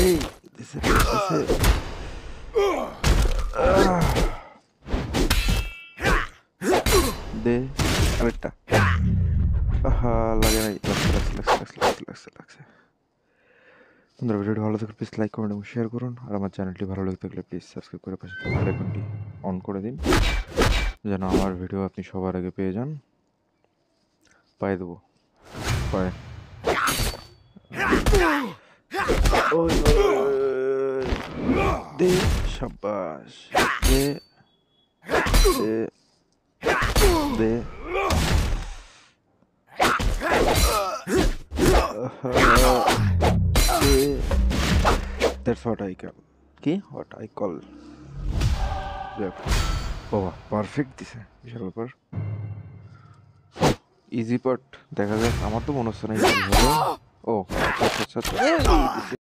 এই দিছে দিছে দে আরেকটা। আহা লাগে নাই, লাগছে। বন্ধুরা ভিডিওটি ভালো থাকলে প্লিজ লাইক করুন এবং শেয়ার করুন, আর আমার চ্যানেলটি ভালো লেগে থাকলে প্লিজ সাবস্ক্রাইব করে পাশে থাকা বেল আইকনটি অন করে দিন, যেন আমার ভিডিও আপনি সবার আগে পেয়ে যান। পায়ে দেবো পায়ে। দে শাবাশ, দে দে দে। That's what I call. কি? What I call. বাবা পারফেক্ট দিছে, বিশাল ব্যাপার। ইজি পার্ট দেখা যাক, আমার তো মনে হচ্ছে না ইজি হবে। ও আচ্ছা আচ্ছা আচ্ছা।